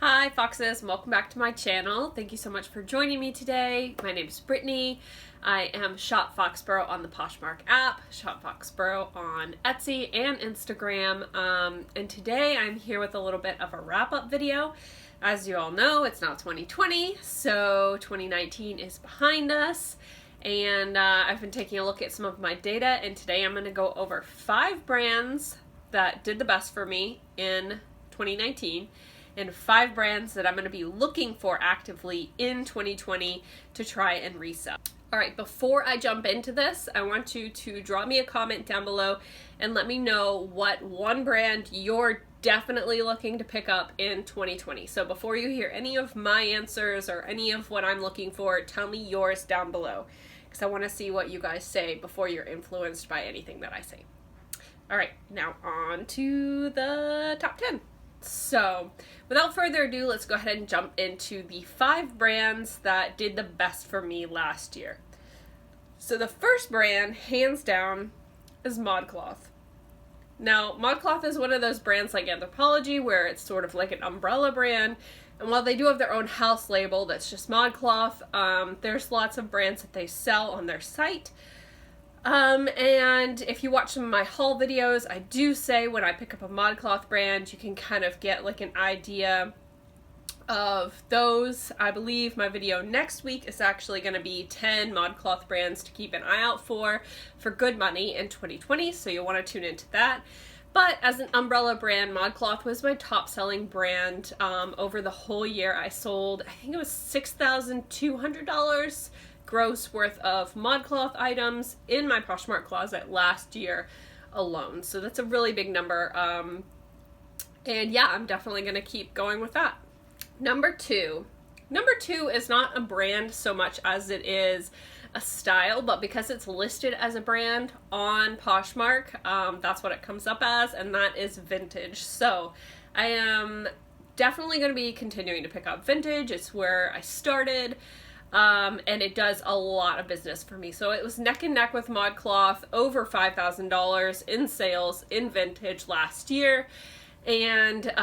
Hi Foxes, and welcome back to my channel. Thank you so much for joining me today. My name is Brittany. I am SHOPFOXBURROW on the Poshmark app, SHOPFOXBURROW on Etsy and Instagram, and today I'm here with a little bit of a wrap-up video. As you all know, it's now 2020, so 2019 is behind us, and I've been taking a look at some of my data, and today I'm going to go over 5 brands that did the best for me in 2019 and 5 brands that I'm going to be looking for actively in 2020 to try and resell. Alright, before I jump into this, I want you to drop me a comment down below and let me know what one brand you're definitely looking to pick up in 2020. So before you hear any of my answers or any of what I'm looking for, tell me yours down below, because I want to see what you guys say before you're influenced by anything that I say. Alright, now on to the top 10. So, without further ado, let's go ahead and jump into the 5 brands that did the best for me last year. So the first brand, hands down, is Modcloth. Now, Modcloth is one of those brands like Anthropologie where it's sort of like an umbrella brand. And while they do have their own house label that's just Modcloth, there's lots of brands that they sell on their site. And if you watch some of my haul videos, I do say when I pick up a Modcloth brand, you can kind of get like an idea of those. I believe my video next week is actually going to be 10 Modcloth brands to keep an eye out for good money in 2020, so you'll want to tune into that. But as an umbrella brand, Modcloth was my top selling brand over the whole year. I sold, I think it was $6,200 gross worth of Modcloth items in my Poshmark closet last year alone. So that's a really big number. And yeah, I'm definitely going to keep going with that. Number two is not a brand so much as it is a style, but because it's listed as a brand on Poshmark, that's what it comes up as, and that is vintage. So I am definitely going to be continuing to pick up vintage. It's where I started. And it does a lot of business for me. So it was neck and neck with Modcloth, over $5,000 in sales in vintage last year. And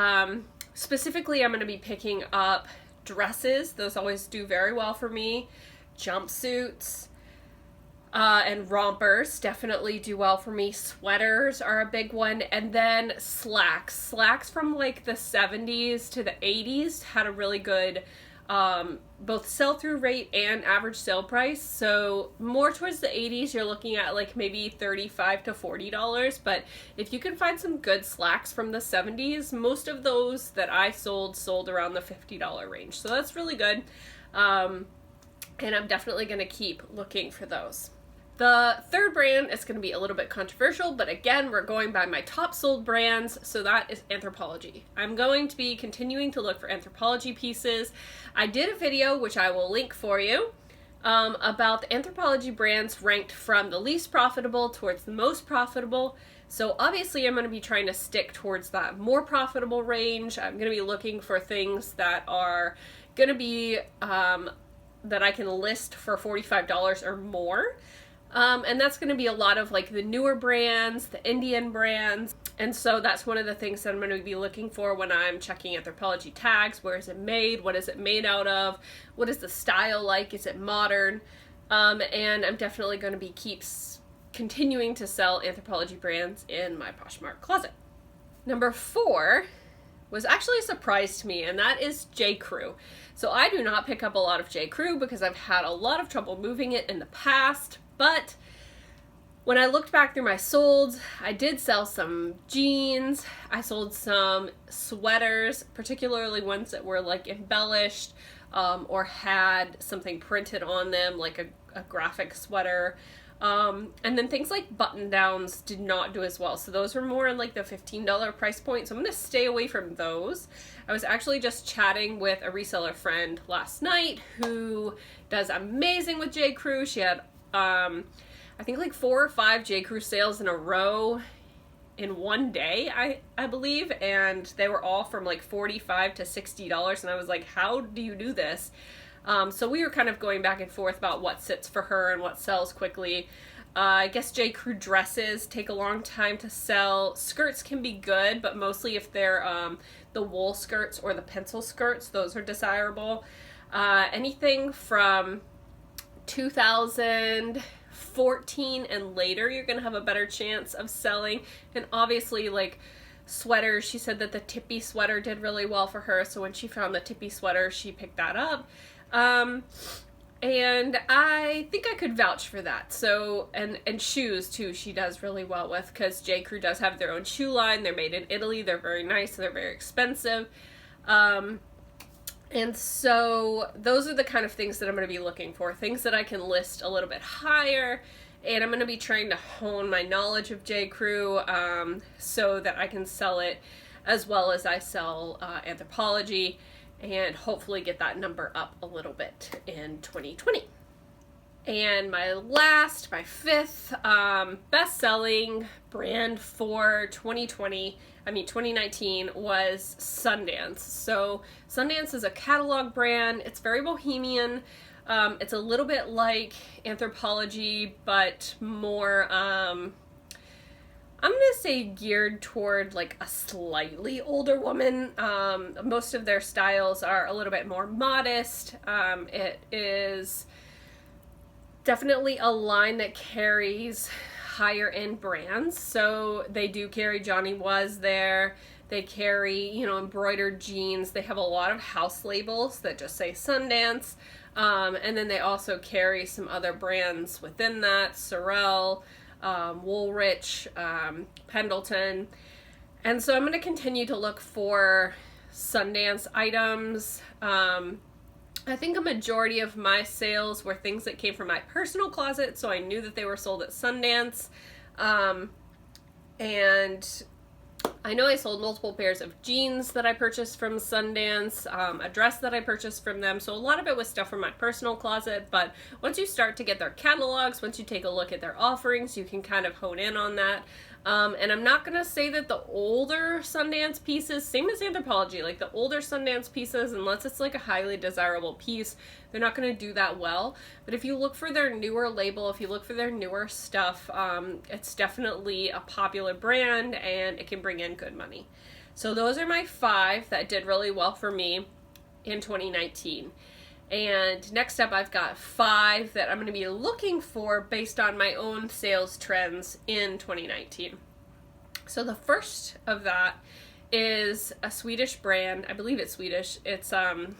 specifically, I'm going to be picking up dresses. Those always do very well for me. Jumpsuits and rompers definitely do well for me. Sweaters are a big one. And then slacks. Slacks from like the 70s to the 80s had a really good both sell-through rate and average sale price. So more towards the 80s, you're looking at like maybe $35 to $40. But if you can find some good slacks from the 70s, most of those that I sold around the $50 range. So that's really good. And I'm definitely going to keep looking for those. The third brand is going to be a little bit controversial, but again, we're going by my top sold brands, so that is Anthropologie. I'm going to be continuing to look for Anthropologie pieces. I did a video, which I will link for you, about the Anthropologie brands ranked from the least profitable towards the most profitable. So obviously I'm going to be trying to stick towards that more profitable range. I'm going to be looking for things that are going to be, that I can list for $45 or more. And that's going to be a lot of like the newer brands, the Indian brands. And so that's one of the things that I'm going to be looking for when I'm checking Anthropologie tags. Where is it made? What is it made out of? What is the style like? Is it modern? And I'm definitely going to be continuing to sell Anthropologie brands in my Poshmark closet. Number 4 was actually a surprise to me, and that is J. Crew. So I do not pick up a lot of J. Crew because I've had a lot of trouble moving it in the past. But when I looked back through my solds, I did sell some jeans. I sold some sweaters, particularly ones that were like embellished or had something printed on them, like a graphic sweater. And then things like button downs did not do as well. So those were more in like the $15 price point. So I'm going to stay away from those. I was actually just chatting with a reseller friend last night who does amazing with J. Crew. She had I think like 4 or 5 J. Crew sales in a row in one day, I believe, and they were all from like $45 to $60, and I was like, how do you do this? So we were kind of going back and forth about what sits for her and what sells quickly. I guess J. Crew dresses take a long time to sell. Skirts can be good, but mostly if they're the wool skirts or the pencil skirts, those are desirable. Anything from 2014 and later, you're going to have a better chance of selling. And obviously, like sweaters, she said that the Tippy sweater did really well for her. So when she found the Tippy sweater, she picked that up. And I think I could vouch for that. So, and shoes too, she does really well with, because J. Crew does have their own shoe line. They're made in Italy. They're very nice. They're very expensive. And so those are the kind of things that I'm going to be looking for. Things that I can list a little bit higher. And I'm going to be trying to hone my knowledge of J. Crew so that I can sell it as well as I sell Anthropologie, and hopefully get that number up a little bit in 2020. And my fifth best-selling brand for 2019 was Sundance. So Sundance is a catalog brand. It's very bohemian. It's a little bit like Anthropologie, but more, I'm going to say geared toward like a slightly older woman. Most of their styles are a little bit more modest. It is definitely a line that carries higher end brands. So they do carry Johnny Was there. They carry, embroidered jeans. They have a lot of house labels that just say Sundance. And then they also carry some other brands within that, Sorel, Woolrich, Pendleton. And so I'm going to continue to look for Sundance items. I think a majority of my sales were things that came from my personal closet, so I knew that they were sold at Sundance. And I know I sold multiple pairs of jeans that I purchased from Sundance, a dress that I purchased from them. So a lot of it was stuff from my personal closet, but once you start to get their catalogs, once you take a look at their offerings, you can kind of hone in on that. And I'm not going to say that the older Sundance pieces, same as Anthropologie, like the older Sundance pieces, unless it's like a highly desirable piece, they're not going to do that well. But if you look for their newer label, if you look for their newer stuff, it's definitely a popular brand and it can bring in good money. So those are my 5 that did really well for me in 2019. And next up, I've got 5 that I'm going to be looking for based on my own sales trends in 2019. So the first of that is a Swedish brand. I believe it's Swedish. It's, I'm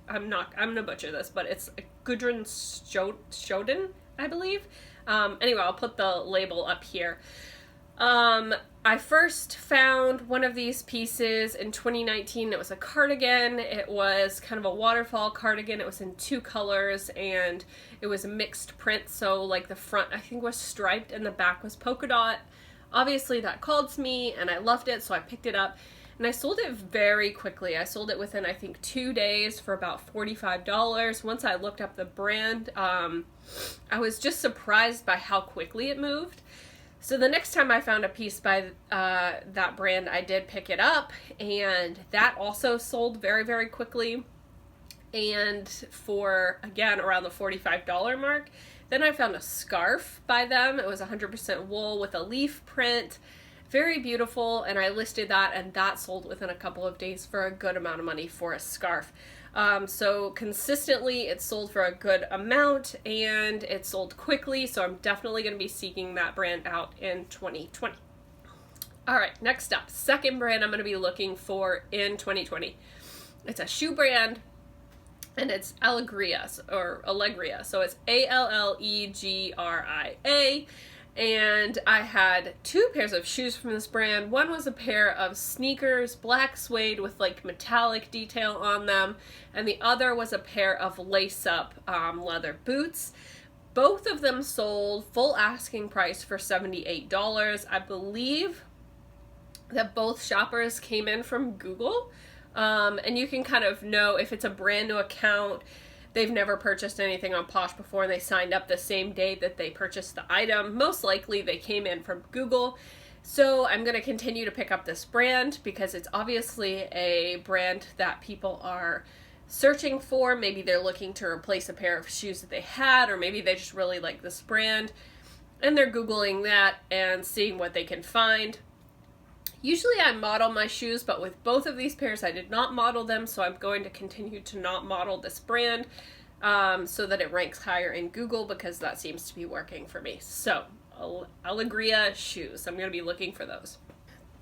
going to butcher this, but it's Gudrun Schoden, I believe. Anyway, I'll put the label up here. I first found one of these pieces in 2019. It was a cardigan. It was kind of a waterfall cardigan. It was in 2 colors and it was a mixed print. So like the front, I think, was striped and the back was polka dot. Obviously that called to me and I loved it, so I picked it up and I sold it very quickly. I sold it within, I think, 2 days for about $45. Once I looked up the brand, I was just surprised by how quickly it moved. So the next time I found a piece by that brand, I did pick it up, and that also sold very, very quickly, and for, again, around the $45 mark. Then I found a scarf by them. It was 100% wool with a leaf print, very beautiful, and I listed that, and that sold within a couple of days for a good amount of money for a scarf. So consistently it sold for a good amount and it sold quickly, so I'm definitely going to be seeking that brand out in 2020. Alright, next up, second brand I'm going to be looking for in 2020. It's a shoe brand and it's Allegria, so it's Allegra. And I had 2 pairs of shoes from this brand. One was a pair of sneakers, black suede with like metallic detail on them, and the other was a pair of lace-up leather boots. Both of them sold full asking price for $78. I believe that both shoppers came in from Google, and you can kind of know if it's a brand new account, they've never purchased anything on Posh before, and they signed up the same day that they purchased the item. Most likely they came in from Google. So I'm going to continue to pick up this brand because it's obviously a brand that people are searching for. Maybe they're looking to replace a pair of shoes that they had, or maybe they just really like this brand and they're Googling that and seeing what they can find. Usually I model my shoes, but with both of these pairs I did not model them, so I'm going to continue to not model this brand so that it ranks higher in Google, because that seems to be working for me. So Allegria shoes, I'm going to be looking for those.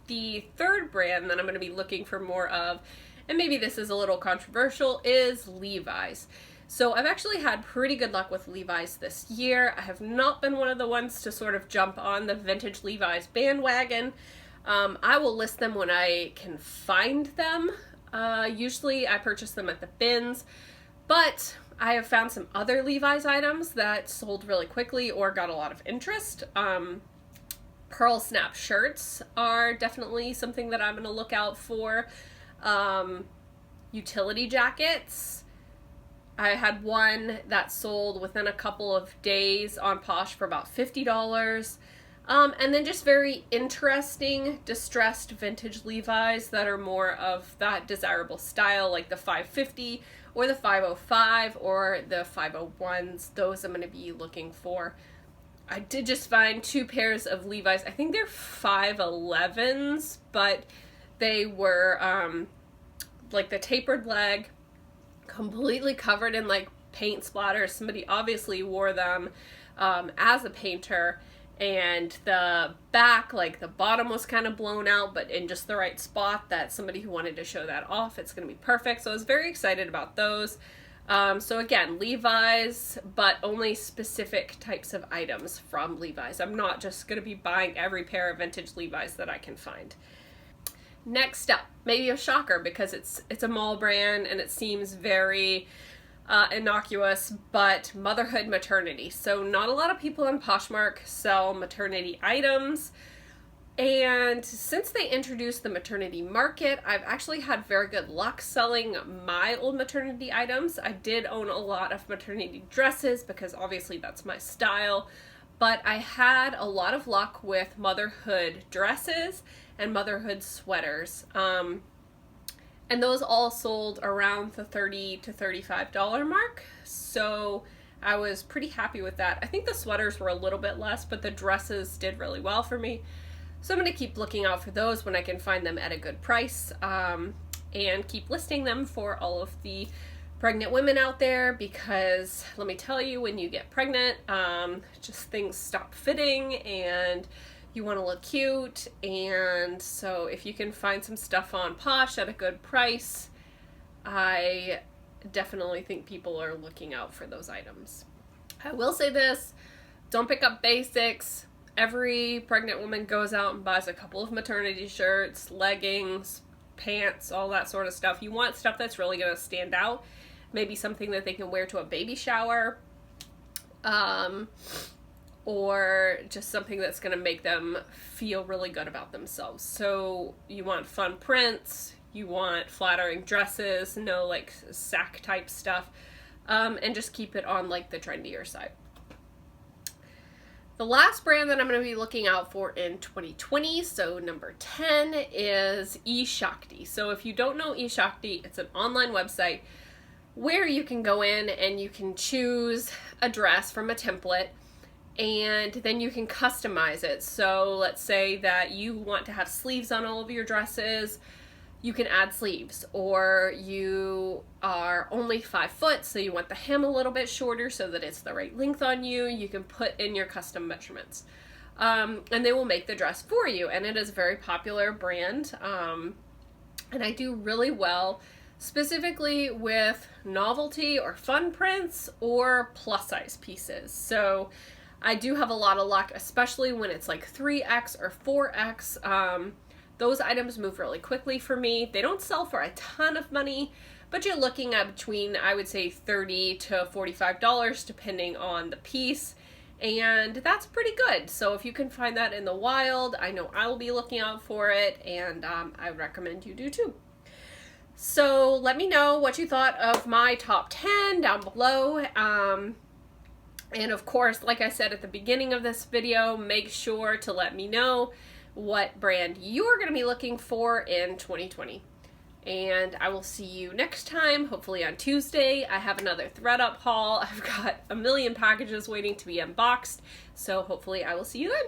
The third brand that I'm going to be looking for more of, and maybe this is a little controversial, is Levi's. So I've actually had pretty good luck with Levi's this year. I have not been one of the ones to sort of jump on the vintage Levi's bandwagon. I will list them when I can find them. Usually I purchase them at the bins, but I have found some other Levi's items that sold really quickly or got a lot of interest. Pearl snap shirts are definitely something that I'm going to look out for. Utility jackets. I had one that sold within a couple of days on Posh for about $50. And then just very interesting distressed vintage Levi's that are more of that desirable style, like the 550 or the 505 or the 501s. Those I'm going to be looking for. I did just find two pairs of Levi's. I think they're 511s, but they were like the tapered leg, completely covered in like paint splatters. Somebody obviously wore them as a painter, and the back, like the bottom was kind of blown out, but in just the right spot that somebody who wanted to show that off, it's going to be perfect. So I was very excited about those. So again, Levi's, but only specific types of items from Levi's. I'm not just going to be buying every pair of vintage Levi's that I can find. Next up, maybe a shocker because it's a mall brand and it seems very innocuous, but Motherhood Maternity. So not a lot of people on Poshmark sell maternity items. And since they introduced the maternity market, I've actually had very good luck selling my old maternity items. I did own a lot of maternity dresses because obviously that's my style, but I had a lot of luck with motherhood dresses and motherhood sweaters. And those all sold around the $30 to $35 mark. So I was pretty happy with that. I think the sweaters were a little bit less, but the dresses did really well for me. So I'm going to keep looking out for those when I can find them at a good price, and keep listing them for all of the pregnant women out there, because let me tell you, when you get pregnant, just things stop fitting and you want to look cute. And so if you can find some stuff on Posh at a good price, I definitely think people are looking out for those items. I will say this, don't pick up basics. Every pregnant woman goes out and buys a couple of maternity shirts, leggings, pants, all that sort of stuff. You want stuff that's really going to stand out. Maybe something that they can wear to a baby shower, or just something that's going to make them feel really good about themselves. So you want fun prints, you want flattering dresses, no like sack type stuff, and just keep it on like the trendier side. The last brand that I'm going to be looking out for in 2020, so number 10, is eShakti. So if you don't know eShakti, it's an online website where you can go in and you can choose a dress from a template, and then you can customize it. So let's say that you want to have sleeves on all of your dresses, you can add sleeves. Or you are only 5 foot, so you want the hem a little bit shorter so that it's the right length on you. You can put in your custom measurements. And they will make the dress for you. And it is a very popular brand. And I do really well specifically with novelty or fun prints or plus size pieces. So I do have a lot of luck, especially when it's like 3X or 4X. Those items move really quickly for me. They don't sell for a ton of money, but you're looking at between, I would say, $30 to $45 depending on the piece, and that's pretty good. So if you can find that in the wild, I know I will be looking out for it, and I recommend you do too. So let me know what you thought of my top 10 down below. And of course, like I said at the beginning of this video, make sure to let me know what brand you're going to be looking for in 2020. And I will see you next time, hopefully on Tuesday. I have another ThreadUp haul. I've got a million packages waiting to be unboxed, so hopefully I will see you then.